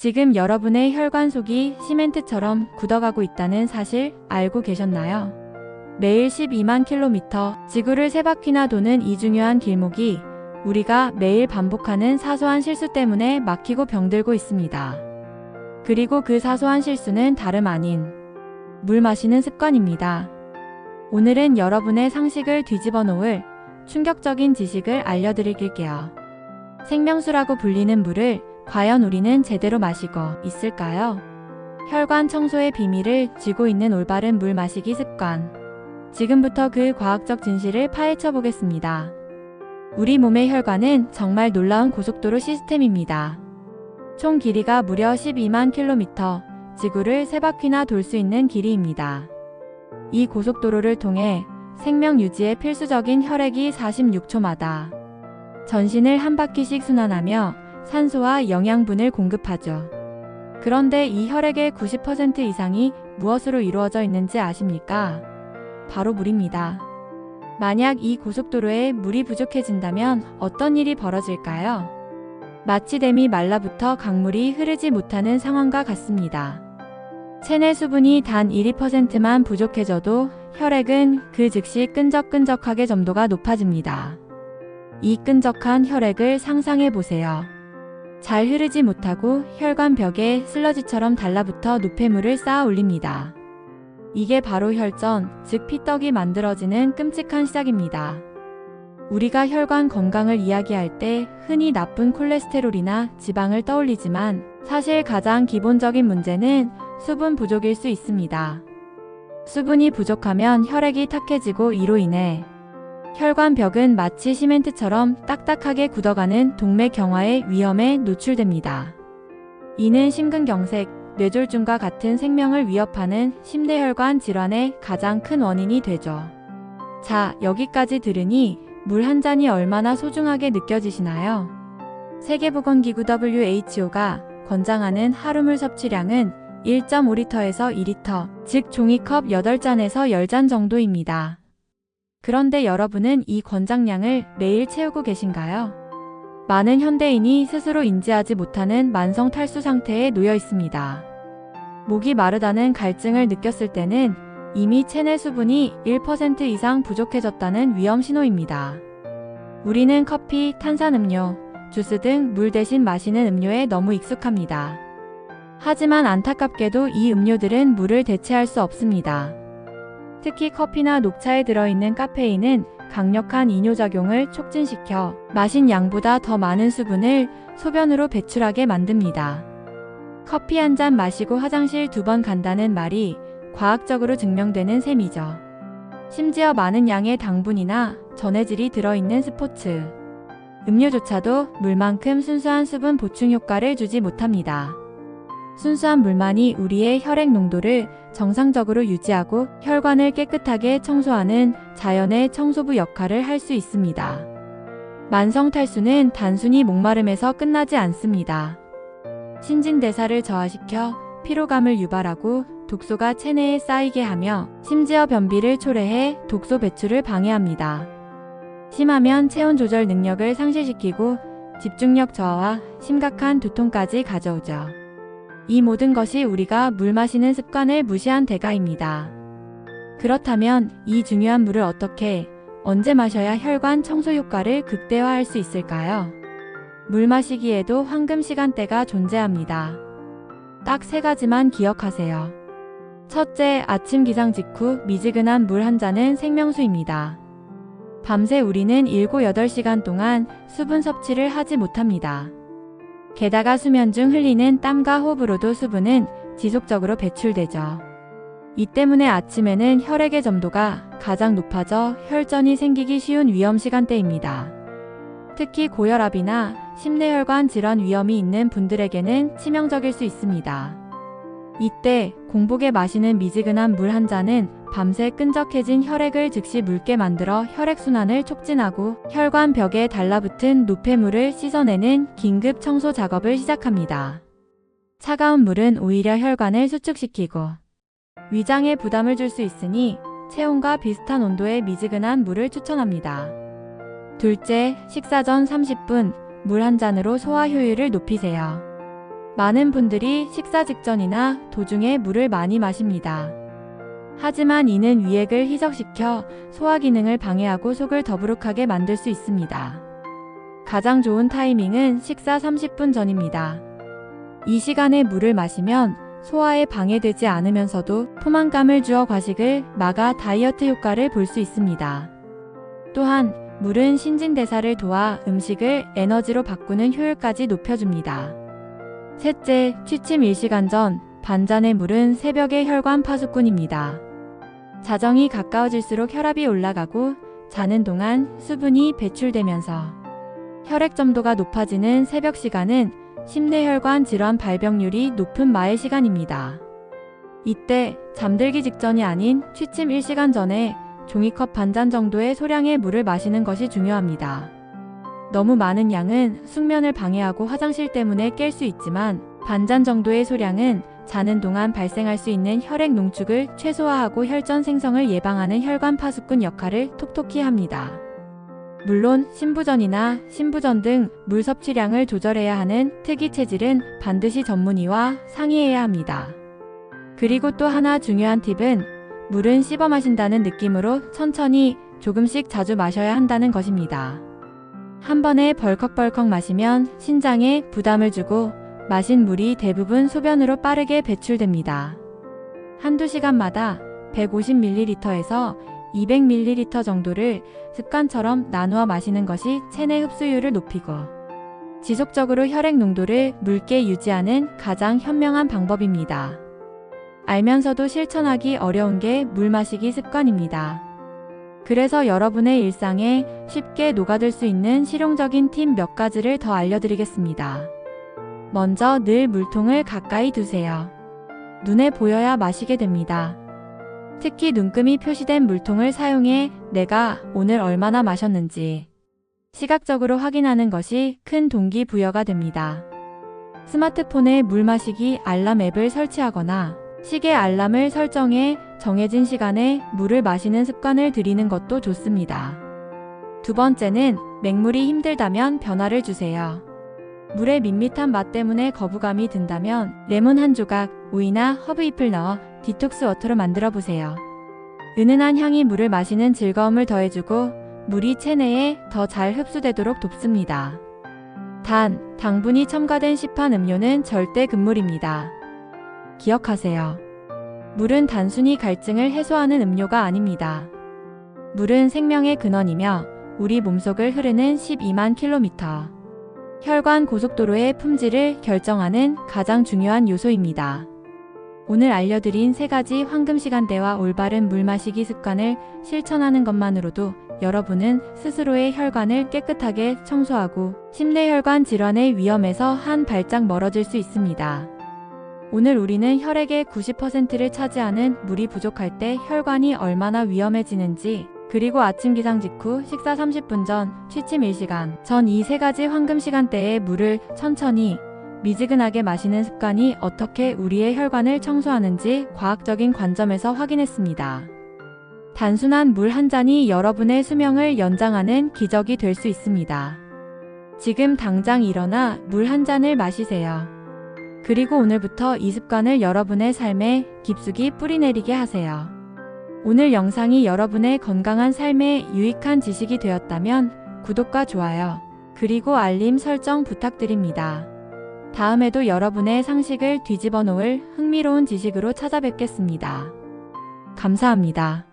지금 여러분의 혈관 속이 시멘트처럼 굳어가고 있다는 사실 알고 계셨나요? 매일 12만 킬로미터 지구를 3바퀴나 도는 이 중요한 길목이 우리가 매일 반복하는 사소한 실수 때문에 막히고 병들고 있습니다. 그리고 그 사소한 실수는 다름 아닌 물 마시는 습관입니다. 오늘은 여러분의 상식을 뒤집어 놓을 충격적인 지식을 알려드릴게요. 생명수라고 불리는 물을 과연 우리는 제대로 마시고 있을까요? 혈관 청소의 비밀을 쥐고 있는 올바른 물 마시기 습관. 지금부터 그 과학적 진실을 파헤쳐 보겠습니다. 우리 몸의 혈관은 정말 놀라운 고속도로 시스템입니다. 총 길이가 무려 12만 킬로미터, 지구를 3바퀴나 돌 수 있는 길이입니다. 이 고속도로를 통해 생명 유지에 필수적인 혈액이 46초마다 전신을 한 바퀴씩 순환하며 산소와 영양분을 공급하죠. 그런데 이 혈액의 90% 이상이 무엇으로 이루어져 있는지 아십니까? 바로 물입니다. 만약 이 고속도로에 물이 부족해진다면 어떤 일이 벌어질까요? 마치 댐이 말라붙어 강물이 흐르지 못하는 상황과 같습니다. 체내 수분이 단 1%만 부족해져도 혈액은 그 즉시 끈적끈적하게 점도가 높아집니다. 이 끈적한 혈액을 상상해 보세요. 잘 흐르지 못하고 혈관 벽에 슬러지처럼 달라붙어 노폐물을 쌓아 올립니다. 이게 바로 혈전, 즉 피떡이 만들어지는 끔찍한 시작입니다. 우리가 혈관 건강을 이야기할 때 흔히 나쁜 콜레스테롤이나 지방을 떠올리지만 사실 가장 기본적인 문제는 수분 부족일 수 있습니다. 수분이 부족하면 혈액이 탁해지고 이로 인해 혈관 벽은 마치 시멘트처럼 딱딱하게 굳어가는 동맥경화의 위험에 노출됩니다. 이는 심근경색, 뇌졸중과 같은 생명을 위협하는 심내혈관 질환의 가장 큰 원인이 되죠. 자, 여기까지 들으니 물 한 잔이 얼마나 소중하게 느껴지시나요? 세계보건기구 WHO가 권장하는 하루물 섭취량은 1.5리터에서 2리터, 즉 종이컵 8잔에서 10잔 정도입니다. 그런데 여러분은 이 권장량을 매일 채우고 계신가요? 많은 현대인이 스스로 인지하지 못하는 만성 탈수 상태에 놓여 있습니다. 목이 마르다는 갈증을 느꼈을 때는 이미 체내 수분이 1% 이상 부족해졌다는 위험 신호입니다. 우리는 커피, 탄산음료, 주스 등 물 대신 마시는 음료에 너무 익숙합니다. 하지만 안타깝게도 이 음료들은 물을 대체할 수 없습니다. 특히 커피나 녹차에 들어있는 카페인은 강력한 이뇨작용을 촉진시켜 마신 양보다 더 많은 수분을 소변으로 배출하게 만듭니다. 커피 한 잔 마시고 화장실 2번 간다는 말이 과학적으로 증명되는 셈이죠. 심지어 많은 양의 당분이나 전해질이 들어있는 스포츠 음료조차도 물만큼 순수한 수분 보충 효과를 주지 못합니다. 순수한 물만이 우리의 혈액 농도를 정상적으로 유지하고 혈관을 깨끗하게 청소하는 자연의 청소부 역할을 할 수 있습니다. 만성 탈수는 단순히 목마름에서 끝나지 않습니다. 신진대사를 저하시켜 피로감을 유발하고 독소가 체내에 쌓이게 하며 심지어 변비를 초래해 독소 배출을 방해합니다. 심하면 체온 조절 능력을 상실시키고 집중력 저하와 심각한 두통까지 가져오죠. 이 모든 것이 우리가 물 마시는 습관을 무시한 대가입니다. 그렇다면 이 중요한 물을 어떻게, 언제 마셔야 혈관 청소 효과를 극대화할 수 있을까요? 물 마시기에도 황금 시간대가 존재합니다. 딱 3가지만 기억하세요. 첫째, 아침 기상 직후 미지근한 물 한 잔은 생명수입니다. 밤새 우리는 7-8시간 동안 수분 섭취를 하지 못합니다. 게다가 수면 중 흘리는 땀과 호흡으로도 수분은 지속적으로 배출되죠. 이 때문에 아침에는 혈액의 점도가 가장 높아져 혈전이 생기기 쉬운 위험 시간대입니다. 특히 고혈압이나 심내혈관 질환 위험이 있는 분들에게는 치명적일 수 있습니다. 이때 공복에 마시는 미지근한 물 한 잔은 밤새 끈적해진 혈액을 즉시 묽게 만들어 혈액순환을 촉진하고 혈관 벽에 달라붙은 노폐물을 씻어내는 긴급 청소 작업을 시작합니다. 차가운 물은 오히려 혈관을 수축시키고 위장에 부담을 줄 수 있으니 체온과 비슷한 온도의 미지근한 물을 추천합니다. 둘째, 식사 전 30분 물 한 잔으로 소화 효율을 높이세요. 많은 분들이 식사 직전이나 도중에 물을 많이 마십니다. 하지만 이는 위액을 희석시켜 소화 기능을 방해하고 속을 더부룩하게 만들 수 있습니다. 가장 좋은 타이밍은 식사 30분 전입니다. 이 시간에 물을 마시면 소화에 방해되지 않으면서도 포만감을 주어 과식을 막아 다이어트 효과를 볼 수 있습니다. 또한 물은 신진대사를 도와 음식을 에너지로 바꾸는 효율까지 높여줍니다. 셋째, 취침 1시간 전 반잔의 물은 새벽의 혈관 파수꾼입니다. 자정이 가까워질수록 혈압이 올라가고 자는 동안 수분이 배출되면서 혈액 점도가 높아지는 새벽 시간은 심내혈관 질환 발병률이 높은 마의 시간입니다. 이때 잠들기 직전이 아닌 취침 1시간 전에 종이컵 반잔 정도의 소량의 물을 마시는 것이 중요합니다. 너무 많은 양은 숙면을 방해하고 화장실 때문에 깰 수 있지만 반잔 정도의 소량은 자는 동안 발생할 수 있는 혈액 농축을 최소화하고 혈전 생성을 예방하는 혈관 파수꾼 역할을 톡톡히 합니다. 물론 신부전이나 신부전 등 물 섭취량을 조절해야 하는 특이 체질은 반드시 전문의와 상의해야 합니다. 그리고 또 하나 중요한 팁은 물은 씹어 마신다는 느낌으로 천천히 조금씩 자주 마셔야 한다는 것입니다. 한 번에 벌컥벌컥 마시면 신장에 부담을 주고 마신 물이 대부분 소변으로 빠르게 배출됩니다. 한두 시간마다 150ml에서 200ml 정도를 습관처럼 나누어 마시는 것이 체내 흡수율을 높이고 지속적으로 혈액 농도를 묽게 유지하는 가장 현명한 방법입니다. 알면서도 실천하기 어려운 게 물 마시기 습관입니다. 그래서 여러분의 일상에 쉽게 녹아들 수 있는 실용적인 팁 몇 가지를 더 알려드리겠습니다. 먼저 늘 물통을 가까이 두세요. 눈에 보여야 마시게 됩니다. 특히 눈금이 표시된 물통을 사용해 내가 오늘 얼마나 마셨는지 시각적으로 확인하는 것이 큰 동기부여가 됩니다. 스마트폰에 물 마시기 알람 앱을 설치하거나 시계 알람을 설정해 정해진 시간에 물을 마시는 습관을 들이는 것도 좋습니다. 두 번째는 맹물이 힘들다면 변화를 주세요. 물의 밋밋한 맛 때문에 거부감이 든다면 레몬 한 조각, 오이나 허브잎을 넣어 디톡스 워터로 만들어 보세요. 은은한 향이 물을 마시는 즐거움을 더해주고 물이 체내에 더 잘 흡수되도록 돕습니다. 단, 당분이 첨가된 시판 음료는 절대 금물입니다. 기억하세요. 물은 단순히 갈증을 해소하는 음료가 아닙니다. 물은 생명의 근원이며 우리 몸속을 흐르는 12만 킬로미터 혈관 고속도로의 품질을 결정하는 가장 중요한 요소입니다. 오늘 알려드린 3가지 황금시간대와 올바른 물 마시기 습관을 실천하는 것만으로도 여러분은 스스로의 혈관을 깨끗하게 청소하고 심내혈관 질환의 위험에서 한 발짝 멀어질 수 있습니다. 오늘 우리는 혈액의 90%를 차지하는 물이 부족할 때 혈관이 얼마나 위험해지는지, 그리고 아침 기상 직후 식사 30분 전, 취침 1시간 전 이 3가지 황금 시간대에 물을 천천히 미지근하게 마시는 습관이 어떻게 우리의 혈관을 청소하는지 과학적인 관점에서 확인했습니다. 단순한 물 한 잔이 여러분의 수명을 연장하는 기적이 될 수 있습니다. 지금 당장 일어나 물 한 잔을 마시세요. 그리고 오늘부터 이 습관을 여러분의 삶에 깊숙이 뿌리내리게 하세요. 오늘 영상이 여러분의 건강한 삶에 유익한 지식이 되었다면 구독과 좋아요, 그리고 알림 설정 부탁드립니다. 다음에도 여러분의 상식을 뒤집어 놓을 흥미로운 지식으로 찾아뵙겠습니다. 감사합니다.